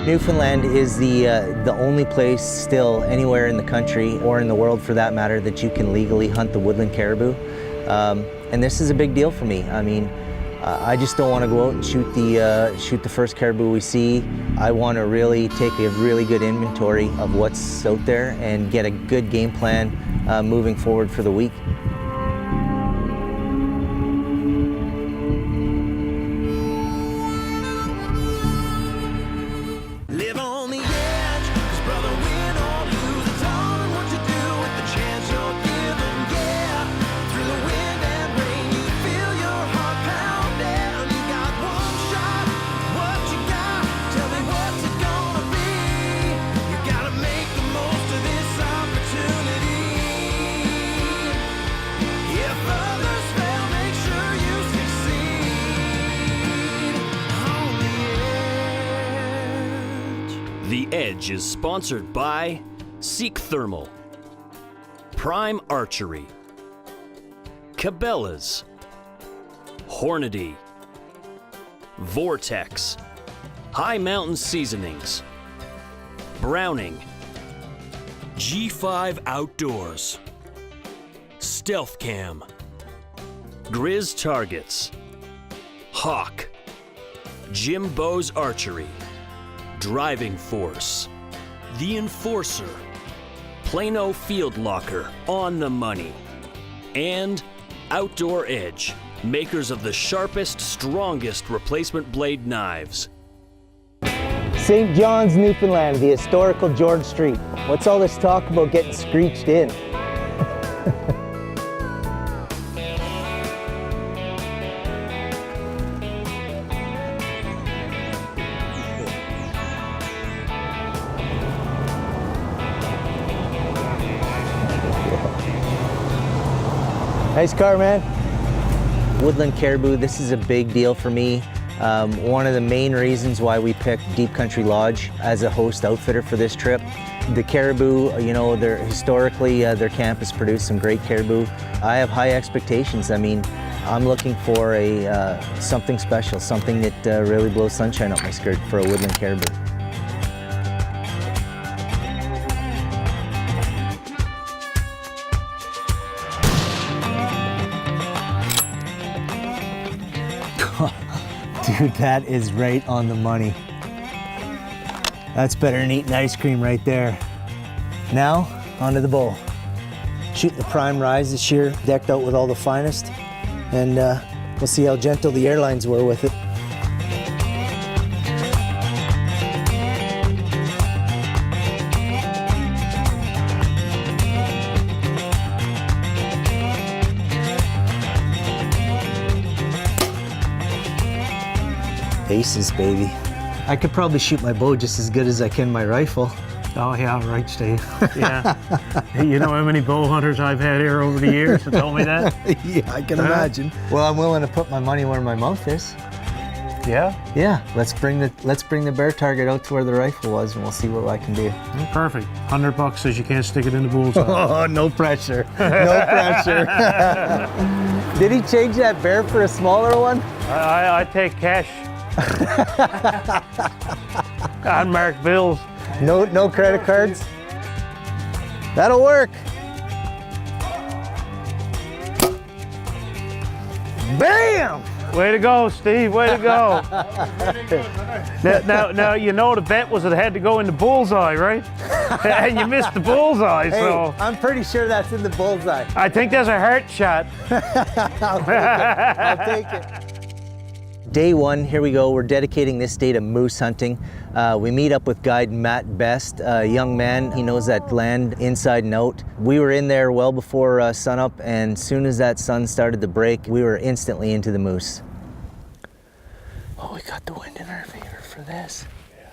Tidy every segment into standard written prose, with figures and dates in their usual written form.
Newfoundland is the only place still anywhere in the country, or in the world for that matter, that you can legally hunt the woodland caribou. And this is a big deal for me. I mean, I just don't want to go out and shoot the first caribou we see. I want to really take a really good inventory of what's out there and get a good game plan moving forward for the week. The Edge is sponsored by Seek Thermal, Prime Archery, Cabela's, Hornady, Vortex, High Mountain Seasonings, Browning, G5 Outdoors, Stealth Cam, Grizz Targets, Hawk, Jim Bowes Archery, Driving Force, The Enforcer, Plano Field Locker, On the Money, and Outdoor Edge, makers of the sharpest, strongest replacement blade knives. St. John's, Newfoundland, the historical George Street. What's all this talk about getting screeched in? Nice car, man. Woodland caribou, this is a big deal for me. One of the main reasons why we picked Deep Country Lodge as a host outfitter for this trip. The caribou, you know, historically their camp has produced some great caribou. I have high expectations. I mean, I'm looking for something special, something that really blows sunshine up my skirt for a woodland caribou. Dude, that is right on the money. That's better than eating ice cream right there. Now, onto the bow. Shooting the prime rise this year, decked out with all the finest, and we'll see how gentle the airlines were with it. Aces, baby. I could probably shoot my bow just as good as I can my rifle. Oh yeah, right, Steve. Yeah. You know how many bow hunters I've had here over the years that told me that? Yeah, I can imagine. Well, I'm willing to put my money where my mouth is. Yeah? Yeah, let's bring the bear target out to where the rifle was, and we'll see what I can do. Perfect. $100 says you can't stick it in the bullseye. Oh, no pressure. No pressure. Did he change that bear for a smaller one? I take cash. Unmarked bills. No credit cards? That'll work. Bam! Way to go, Steve. Way to go. now, you know the bet was it had to go in the bullseye, right? And you missed the bullseye, Hey, so. I'm pretty sure that's in the bullseye. I think that's a heart shot. I'll take it. Day one, here we go. We're dedicating this day to moose hunting. We meet up with guide Matt Best, a young man. He knows that land inside and out. We were in there well before sunup, and as soon as that sun started to break, we were instantly into the moose. Oh, we got the wind in our favor for this. Yeah.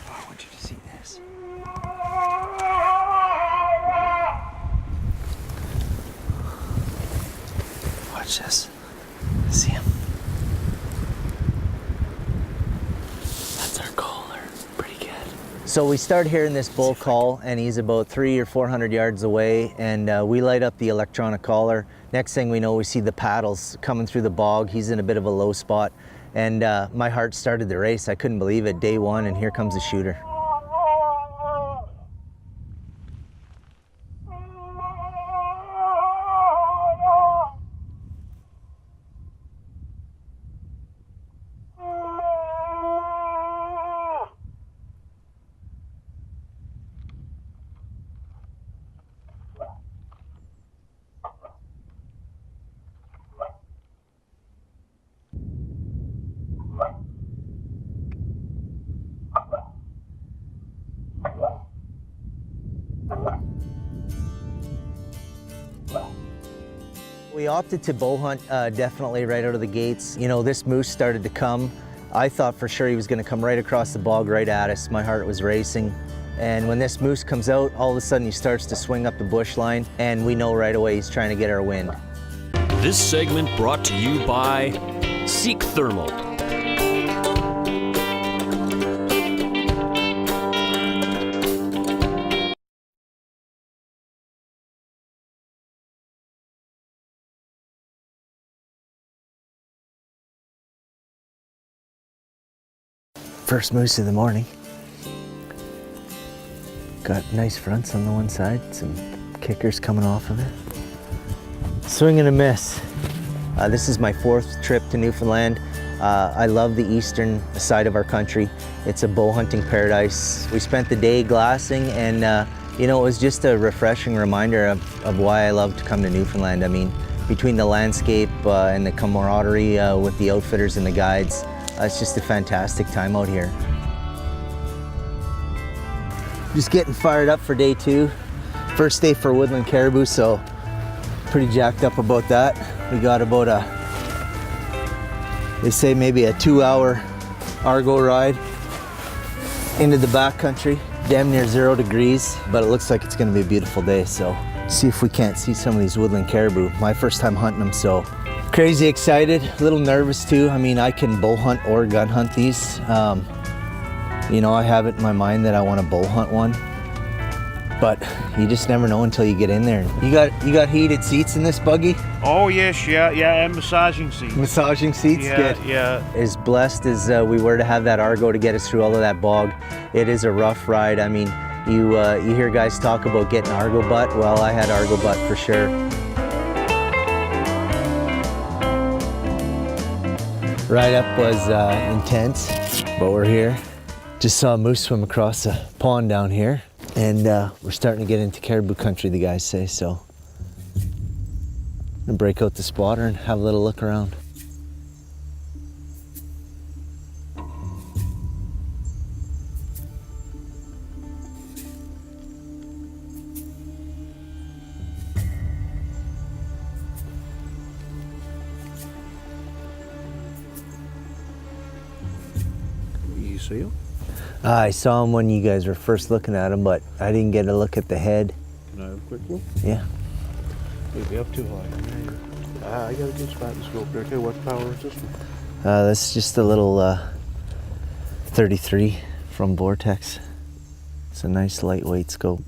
Oh, I want you to see this. Watch this. See him? That's our caller. Pretty good. So we start hearing this bull call, and he's about 300 or 400 yards away, and we light up the electronic collar. Next thing we know, we see the paddles coming through the bog. He's in a bit of a low spot, And my heart started to race. I couldn't believe it. Day one, and here comes the shooter. We opted to bow hunt definitely right out of the gates. You know, this moose started to come. I thought for sure he was going to come right across the bog right at us. My heart was racing. And when this moose comes out, all of a sudden he starts to swing up the bush line, and we know right away he's trying to get our wind. This segment brought to you by Seek Thermal. First moose of the morning. Got nice fronts on the one side, some kickers coming off of it. Swing and a miss. This is my 4th trip to Newfoundland. I love the eastern side of our country. It's a bow hunting paradise. We spent the day glassing, and you know, it was just a refreshing reminder of why I love to come to Newfoundland. I mean, between the landscape and the camaraderie with the outfitters and the guides, it's just a fantastic time out here. Just getting fired up for day 2. First day for Woodland Caribou, so pretty jacked up about that. We got about they say maybe a 2-hour Argo ride into the backcountry. Damn near 0 degrees, but it looks like it's gonna be a beautiful day, so see if we can't see some of these Woodland Caribou. My first time hunting them, so crazy excited, a little nervous too. I mean, I can bow hunt or gun hunt these. You know, I have it in my mind that I want to bow hunt one, but you just never know until you get in there. You got heated seats in this buggy? Oh yes, yeah, and massaging seats. Massaging seats, Yeah, good. yeah. As blessed as we were to have that Argo to get us through all of that bog, it is a rough ride. I mean, you hear guys talk about getting Argo butt. Well, I had Argo butt for sure. Ride up was intense, but we're here. Just saw a moose swim across a pond down here, and we're starting to get into caribou country, the guys say, so I'm gonna break out the spotter and have a little look around. You see him? I saw him when you guys were first looking at him, but I didn't get a look at the head. Can I have a quick look? Yeah. It'll be up too high. I got a good spot in the scope there. Okay, what power is this one? This is just a little 33 from Vortex. It's a nice lightweight scope.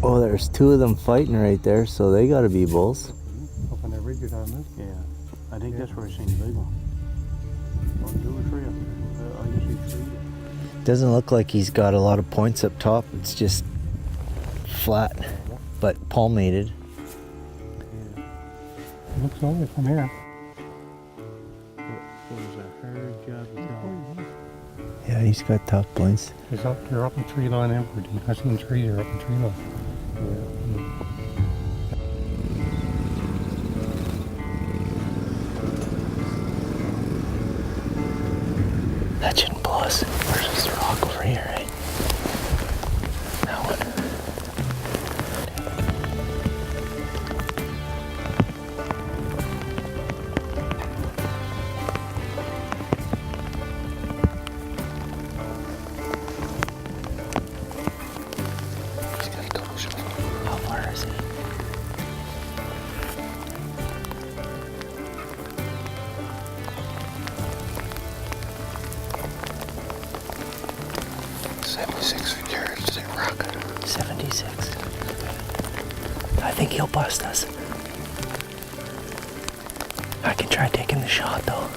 Oh, there's 2 of them fighting right there, so they gotta be bulls. Up on that ridge on this? Yeah. I think that's where I seen the big one. 1, 2, or 3 up there. I just see 3. Doesn't look like he's got a lot of points up top. It's just flat, but palmated. Yeah. Looks over from here. What was that? Hard job to tell. Yeah, he's got tough points. They're up in tree line everywhere. I seen trees, they're up in tree line. That shouldn't blow us. Where's this rock over here, right? That one. He's gonna go. Oh, where is he? 76 yards, they rock. 76. I think he'll bust us. I can try taking the shot though.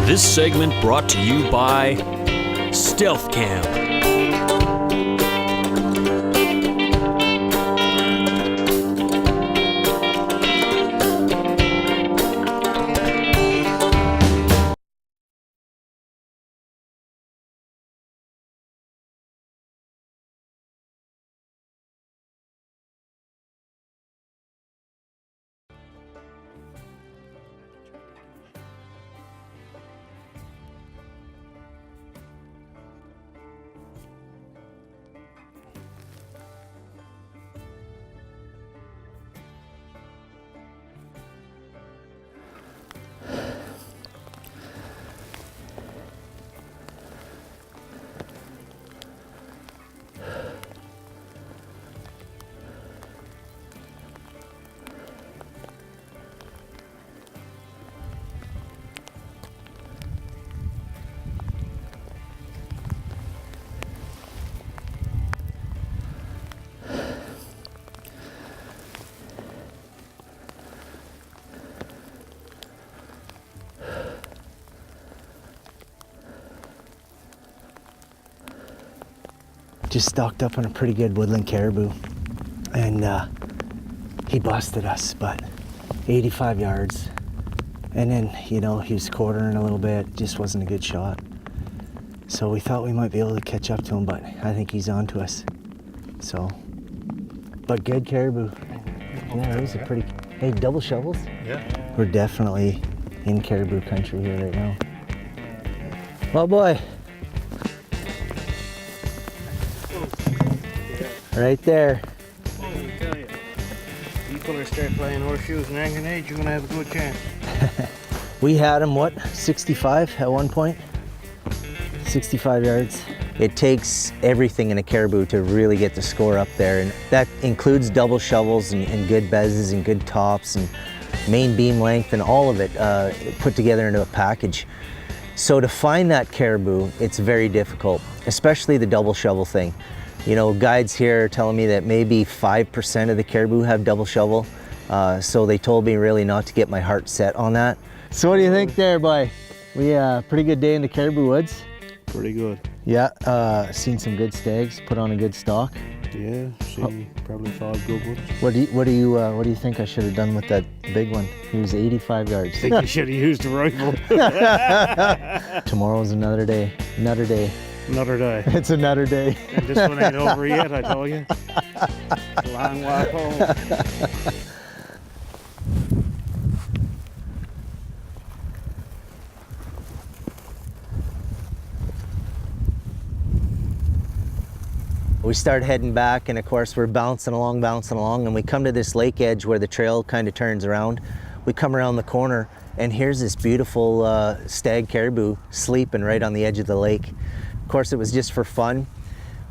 This segment brought to you by Stealth Camp. Just stocked up on a pretty good woodland caribou, and he busted us, but 85 yards. And then, you know, he was quartering a little bit, just wasn't a good shot. So we thought we might be able to catch up to him, but I think he's on to us. So, but good caribou. Yeah, those are pretty, hey, double shovels? Yeah. We're definitely in caribou country here right now. Oh boy. Right there. Well, let me tell you, you fellas start playing horseshoes and angry age, you're gonna have a good chance. We had him, what, 65 at one point? 65 yards. It takes everything in a caribou to really get the score up there, and that includes double shovels and good bezzes and good tops and main beam length and all of it put together into a package. So to find that caribou, it's very difficult, especially the double shovel thing. You know, guides here are telling me that maybe 5% of the caribou have double shovel. So they told me really not to get my heart set on that. So what do you think there, boy? We pretty good day in the caribou woods. Pretty good. Yeah, seen some good stags, put on a good stalk. Yeah, see probably 5 good ones. What do you think I should have done with that big one? He was 85 yards. I think you should have used the rifle. Tomorrow's another day. Another day. Another day. It's another day. And this one ain't over yet, I tell you. Long walk home. We start heading back, and of course we're bouncing along, and we come to this lake edge where the trail kind of turns around. We come around the corner, and here's this beautiful stag caribou sleeping right on the edge of the lake. Of course, it was just for fun,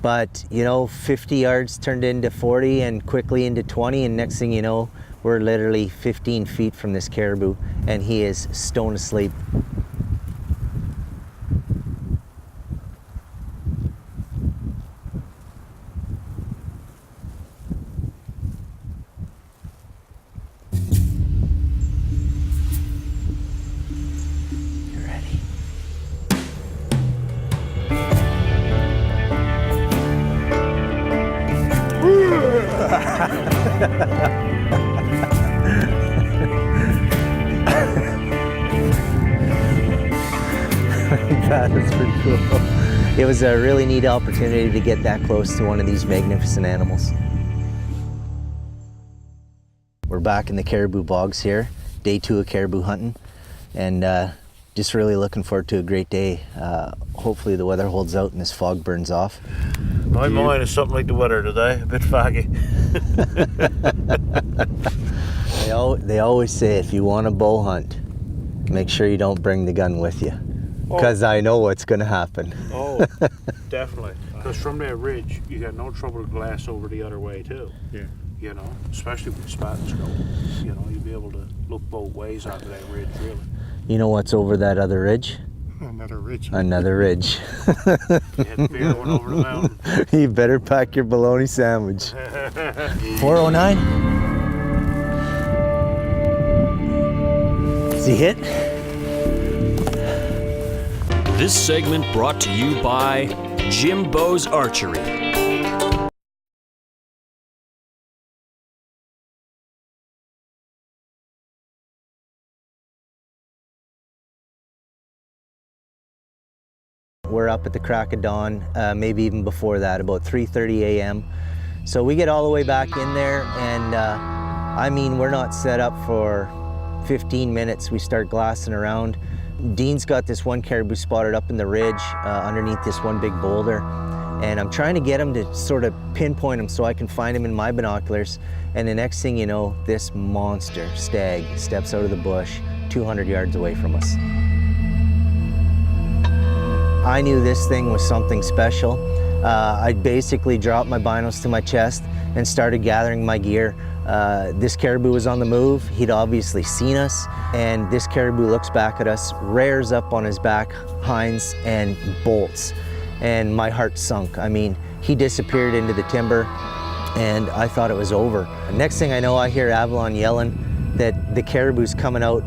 but you know, 50 yards turned into 40 and quickly into 20, and next thing you know, we're literally 15 feet from this caribou, and he is stone asleep. That was pretty cool. It was a really neat opportunity to get that close to one of these magnificent animals. We're back in the caribou bogs here, day 2 of caribou hunting, and just really looking forward to a great day. Hopefully the weather holds out and this fog burns off. My mind is something like the weather today, a bit foggy. They always say if you want to bow hunt, make sure you don't bring the gun with you. Because I know what's going to happen. Oh, definitely. Because from that ridge, you got no trouble to glass over the other way too. Yeah. You know, especially with the spot and scope. You know, you'll be able to look both ways onto that ridge, really. You know what's over that other ridge? Another ridge. Another ridge. You had a bigger one over the mountain. You better pack your bologna sandwich. 409. Is he hit? This segment brought to you by Jimbo's Archery. We're up at the crack of dawn, maybe even before that, about 3:30 a.m. So we get all the way back in there, and I mean, we're not set up for 15 minutes. We start glassing around. Dean's got this one caribou spotted up in the ridge underneath this one big boulder, and I'm trying to get him to sort of pinpoint him so I can find him in my binoculars. And the next thing you know, this monster stag steps out of the bush 200 yards away from us. I knew this thing was something special. I basically dropped my binos to my chest and started gathering my gear. This caribou was on the move. He'd obviously seen us, and this caribou looks back at us, rears up on his back hinds, and bolts. And my heart sunk. I mean, he disappeared into the timber, and I thought it was over. Next thing I know, I hear Avalon yelling that the caribou's coming out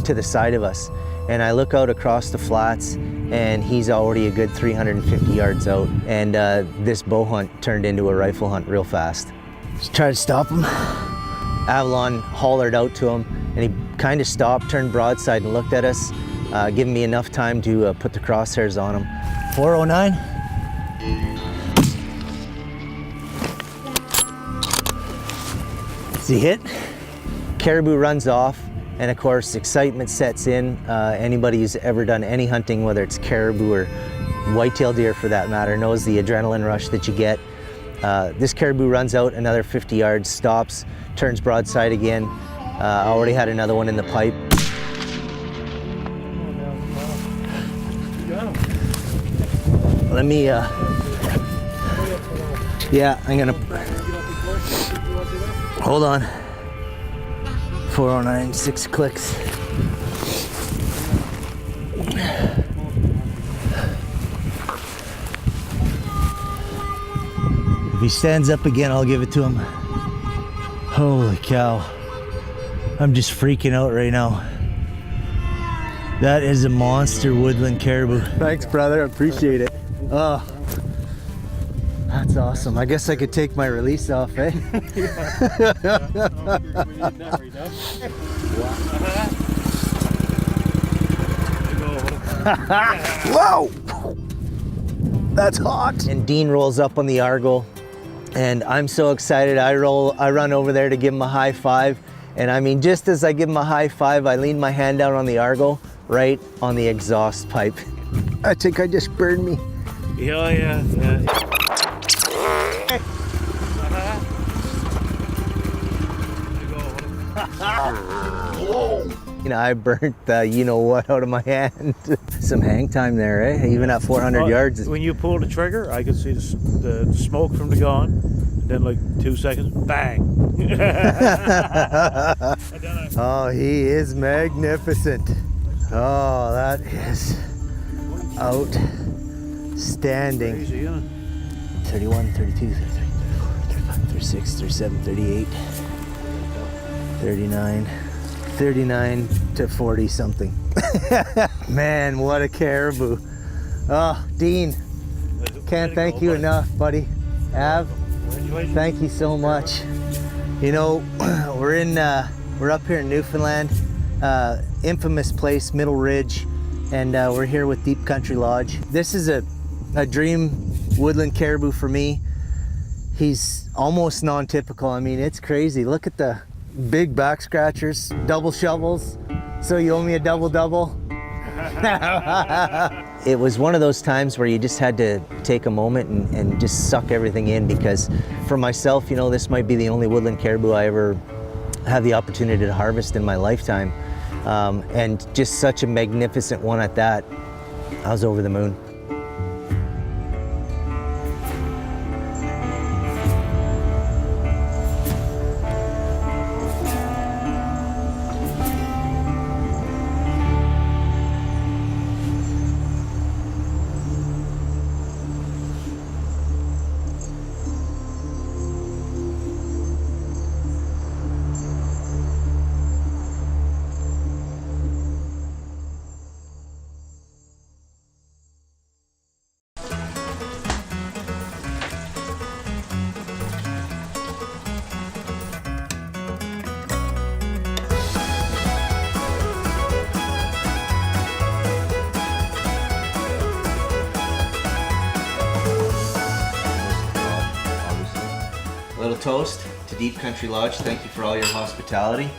to the side of us. And I look out across the flats, and he's already a good 350 yards out. And this bow hunt turned into a rifle hunt real fast. Just try to stop him. Avalon hollered out to him, and he kind of stopped, turned broadside, and looked at us, giving me enough time to put the crosshairs on him. 409. Is he hit? Caribou runs off. And of course, excitement sets in. Anybody who's ever done any hunting, whether it's caribou or whitetail deer for that matter, knows the adrenaline rush that you get. This caribou runs out another 50 yards, stops, turns broadside again. I already had another one in the pipe. Let me, yeah, I'm gonna, hold on. 409, 6 clicks. If he stands up again, I'll give it to him. Holy cow. I'm just freaking out right now. That is a monster woodland caribou. Thanks, brother. I appreciate it. Oh, that's awesome. I guess I could take my release off, eh? Whoa! That's hot. And Dean rolls up on the Argo, and I'm so excited. I run over there to give him a high five, and I mean, just as I give him a high five, I lean my hand down on the Argo, right on the exhaust pipe. I think I just burned me. Yeah. You know, I burnt you know what out of my hand. Some hang time there, eh? Even at 400 yards. When you pulled the trigger, I could see the smoke from the gun. And then like 2 seconds, bang. Oh, he is magnificent. Oh, that is outstanding. Crazy, isn't it? 31, 32, 33, 34, 35, 36, 37, 38, 39, 39 to 40 something. Man, what a caribou. Oh, Dean, can't thank you enough, buddy. Av, thank you so much. You know, we're up here in Newfoundland, infamous place, Middle Ridge, and we're here with Deep Country Lodge. This is a dream woodland caribou for me. He's almost non-typical. I mean, it's crazy. Look at the big back scratchers, double shovels. So you owe me a double. It was one of those times where you just had to take a moment and just suck everything in, because for myself, you know, this might be the only woodland caribou I ever had the opportunity to harvest in my lifetime. And just such a magnificent one at that. I was over the moon. toast to Deep Country Lodge. Thank you for all your hospitality.